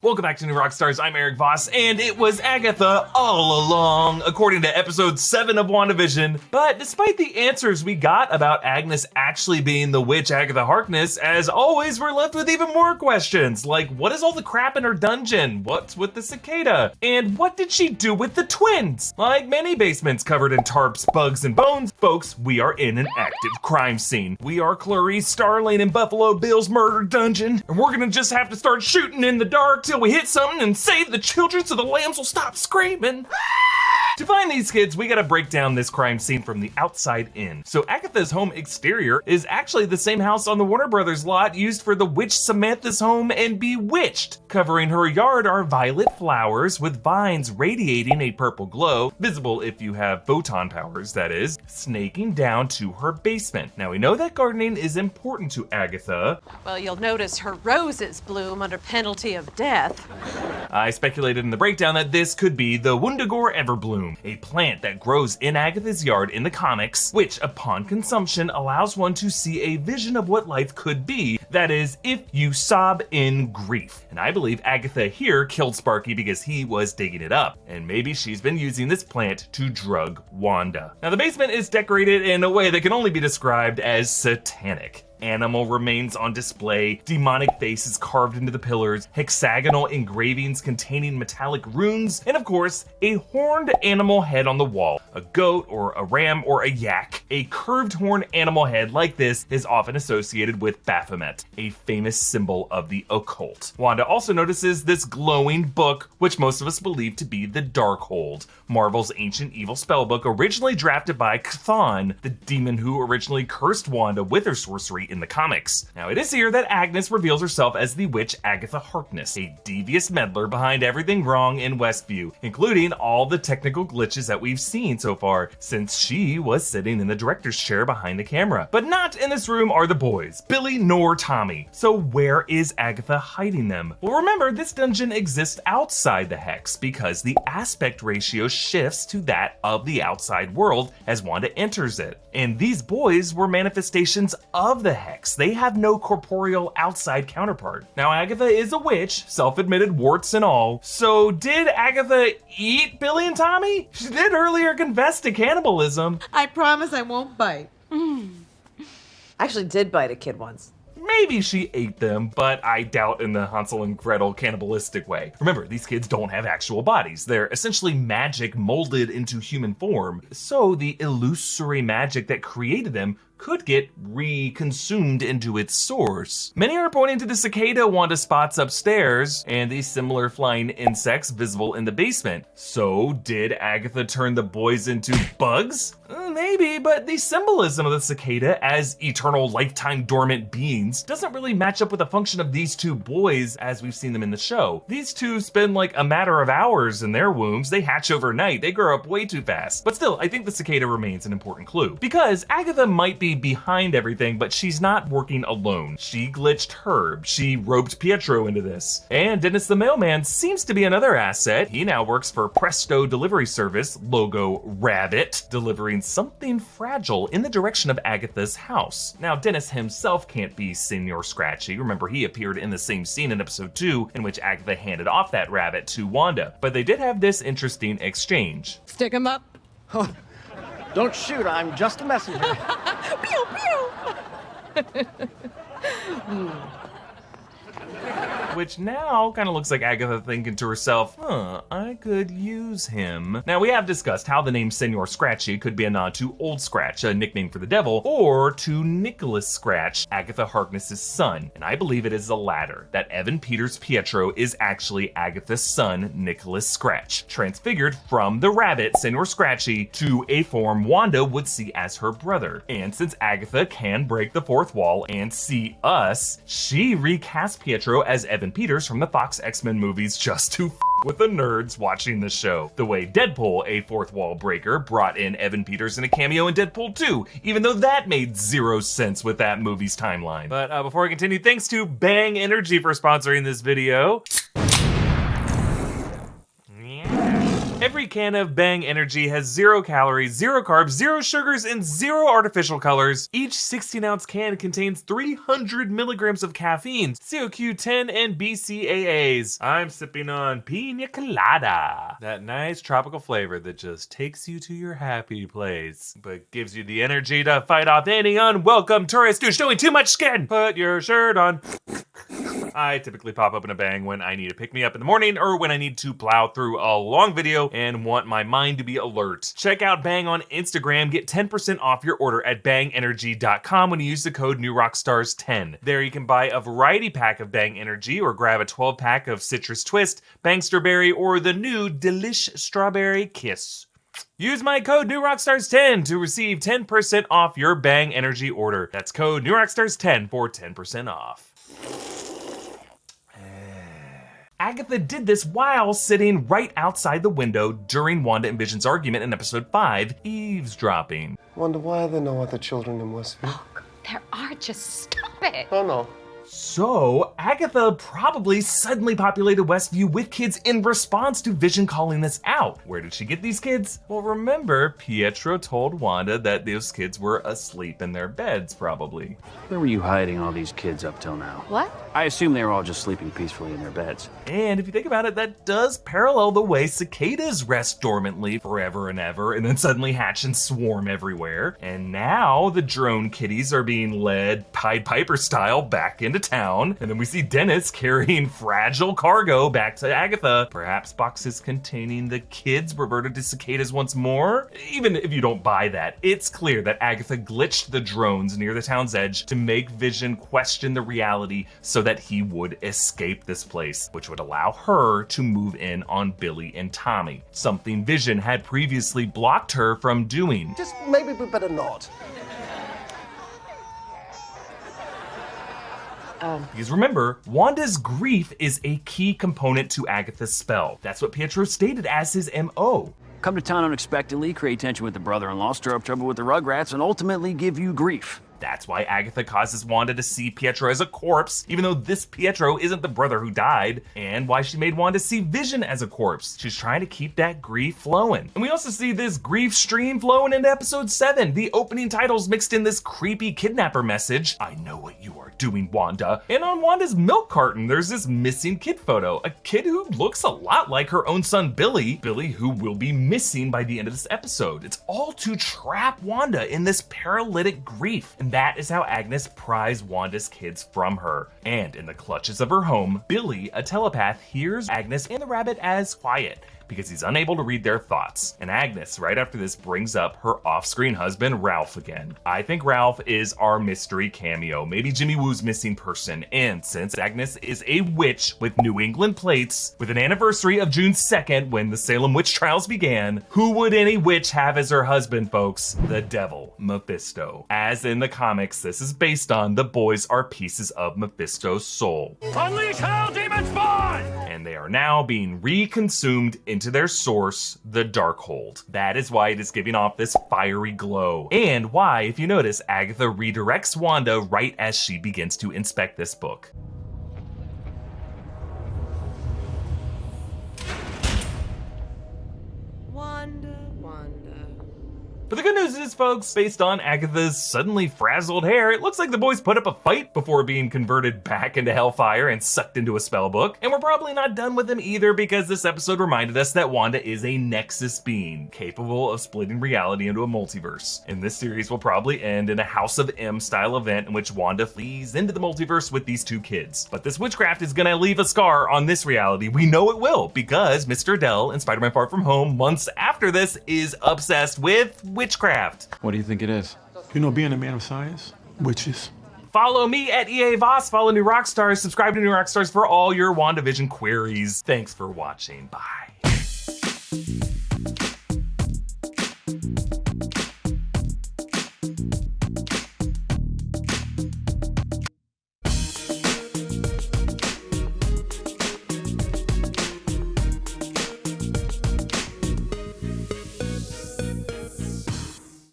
Welcome back to New Rockstars. I'm Erik Voss, and it was Agatha all along, according to episode 7 of WandaVision. But despite the answers we got about Agnes actually being the witch Agatha Harkness, as always, we're left with even more questions, like what is all the crap in her dungeon? What's with the cicada? And what did she do with the twins? Like many basements covered in tarps, bugs, and bones, folks, we are in an active crime scene. We are Clarice Starling in Buffalo Bill's murder dungeon, and we're gonna just have to start shooting in the dark till we hit something and save the children so the lambs will stop screaming. To find these kids, we gotta break down this crime scene from the outside in. So Agatha's home exterior is actually the same house on the Warner Brothers lot used for the witch Samantha's home in Bewitched. Covering her yard are violet flowers with vines radiating a purple glow, visible if you have photon powers, that is, snaking down to her basement. Now we know that gardening is important to Agatha. Well, you'll notice her roses bloom under penalty of death. I speculated in the breakdown that this could be the Wundagore Everbloom, a plant that grows in Agatha's yard in the comics, which upon consumption allows one to see a vision of what life could be, that is, if you sob in grief. And I believe Agatha here killed Sparky because he was digging it up, and maybe she's been using this plant to drug Wanda. Now the basement is decorated in a way that can only be described as satanic. Animal remains on display, demonic faces carved into the pillars, hexagonal engravings containing metallic runes, and of course, a horned animal head on the wall. A goat or a ram or a yak. A curved horned animal head like this is often associated with Baphomet, a famous symbol of the occult. Wanda also notices this glowing book, which most of us believe to be the Darkhold, Marvel's ancient evil spellbook originally drafted by Chthon, the demon who originally cursed Wanda with her sorcery in the comics. Now it is here that Agnes reveals herself as the witch Agatha Harkness, a devious meddler behind everything wrong in Westview, including all the technical glitches that we've seen so far, since she was sitting in the director's chair behind the camera. But not in this room are the boys, Billy nor Tommy. So where is Agatha hiding them? Well, remember, this dungeon exists outside the hex because the aspect ratio shifts to that of the outside world as Wanda enters it. And these boys were manifestations of the hex. They have no corporeal outside counterpart. Now Agatha is a witch, self-admitted warts and all. So did Agatha eat Billy and Tommy? She did earlier confess to cannibalism. I promise I won't bite. I actually did bite a kid once. Maybe she ate them, but I doubt in the Hansel and Gretel cannibalistic way. Remember, these kids don't have actual bodies. They're essentially magic molded into human form. So the illusory magic that created them could get reconsumed into its source. Many are pointing to the cicada Wanda spots upstairs and the similar flying insects visible in the basement. So did Agatha turn the boys into bugs? Maybe, but the symbolism of the cicada as eternal lifetime dormant beings doesn't really match up with the function of these two boys as we've seen them in the show. These two spend like a matter of hours in their wombs, they hatch overnight, they grow up way too fast. But still, I think the cicada remains an important clue, because Agatha might be behind everything, but she's not working alone. She glitched Hurd, she roped Pietro into this. And Dennis the mailman seems to be another asset. He now works for Presto Delivery Service, logo Rabbit, delivering something fragile in the direction of Agatha's house. Now Dennis himself can't be Senor Scratchy. Remember, he appeared in the same scene in episode 2 in which Agatha handed off that rabbit to Wanda. But they did have this interesting exchange. Stick 'em up. Don't shoot, I'm just a messenger. Pew, pew. Which now kind of looks like Agatha thinking to herself, I could use him. Now we have discussed how the name Senor Scratchy could be a nod to Old Scratch, a nickname for the devil, or to Nicholas Scratch, Agatha Harkness's son. And I believe it is the latter, that Evan Peters' Pietro is actually Agatha's son, Nicholas Scratch, transfigured from the rabbit, Senor Scratchy, to a form Wanda would see as her brother. And since Agatha can break the fourth wall and see us, she recast Pietro as Evan Peters from the Fox X-Men movies just to with the nerds watching the show. The way Deadpool, a fourth wall breaker, brought in Evan Peters in a cameo in Deadpool 2, even though that made zero sense with that movie's timeline. But before I continue, thanks to Bang Energy for sponsoring this video. Yeah. Every can of Bang Energy has 0 calories, 0 carbs, 0 sugars, and 0 artificial colors. Each 16-ounce can contains 300 milligrams of caffeine, CoQ10, and BCAAs. I'm sipping on Pina Colada, that nice tropical flavor that just takes you to your happy place, but gives you the energy to fight off any unwelcome tourist who's showing too much skin. Put your shirt on. I typically pop open a Bang when I need to pick me up in the morning or when I need to plow through a long video and want my mind to be alert. Check out Bang on Instagram. Get 10% off your order at bangenergy.com when you use the code NewRockstars10. There you can buy a variety pack of Bang Energy or grab a 12-pack of Citrus Twist, Bangster Berry, or the new Delish Strawberry Kiss. Use my code NewRockstars10 to receive 10% off your Bang Energy order. That's code NewRockstars10 for 10% off. Agatha did this while sitting right outside the window during Wanda and Vision's argument in episode 5, eavesdropping. Wanda, why are there no other children in Westview? Look, there are. Just stop it. Oh, no. So, Agatha probably suddenly populated Westview with kids in response to Vision calling this out. Where did she get these kids? Well, remember, Pietro told Wanda that those kids were asleep in their beds, probably. Where were you hiding all these kids up till now? What? I assume they were all just sleeping peacefully in their beds. And if you think about it, that does parallel the way cicadas rest dormantly forever and ever, and then suddenly hatch and swarm everywhere. And now the drone kitties are being led Pied Piper style back into town. And then we see Dennis carrying fragile cargo back to Agatha. Perhaps boxes containing the kids reverted to cicadas once more? Even if you don't buy that, it's clear that Agatha glitched the drones near the town's edge to make Vision question the reality so that he would escape this place, which would allow her to move in on Billy and Tommy, something Vision had previously blocked her from doing. Just maybe we better not. Because remember, Wanda's grief is a key component to Agatha's spell. That's what Pietro stated as his MO. Come to town unexpectedly, create tension with the brother-in-law, stir up trouble with the Rugrats, and ultimately give you grief. That's why Agatha causes Wanda to see Pietro as a corpse, even though this Pietro isn't the brother who died, and why she made Wanda see Vision as a corpse. She's trying to keep that grief flowing. And we also see this grief stream flowing into episode 7. The opening titles mixed in this creepy kidnapper message, "I know what you are doing, Wanda." And on Wanda's milk carton, there's this missing kid photo, a kid who looks a lot like her own son Billy who will be missing by the end of this episode. It's all to trap Wanda in this paralytic grief. And that is how Agnes pries Wanda's kids from her. And in the clutches of her home, Billy, a telepath, hears Agnes and the rabbit as quiet because he's unable to read their thoughts. And Agnes, right after this, brings up her off-screen husband, Ralph, again. I think Ralph is our mystery cameo, maybe Jimmy Woo's missing person. And since Agnes is a witch with New England plates, with an anniversary of June 2nd when the Salem witch trials began, who would any witch have as her husband, folks? The devil, Mephisto. As in the comics, this is based on the boys are pieces of Mephisto's soul. Unleash hell, demon spawn! And they are now being reconsumed into their source, the Darkhold. That is why it is giving off this fiery glow. And why, if you notice, Agatha redirects Wanda right as she begins to inspect this book. Wanda. But the good news is, folks, based on Agatha's suddenly frazzled hair, it looks like the boys put up a fight before being converted back into Hellfire and sucked into a spell book. And we're probably not done with them either, because this episode reminded us that Wanda is a Nexus being, capable of splitting reality into a multiverse. And this series will probably end in a House of M style event in which Wanda flees into the multiverse with these two kids. But this witchcraft is gonna leave a scar on this reality. We know it will, because Mr. Dell in Spider-Man Far From Home, months after this, is obsessed with witchcraft. What do you think it is? You know, being a man of science, witches. Follow me at EA Voss, follow New Rockstars, subscribe to New Rockstars for all your WandaVision queries. Thanks for watching, bye.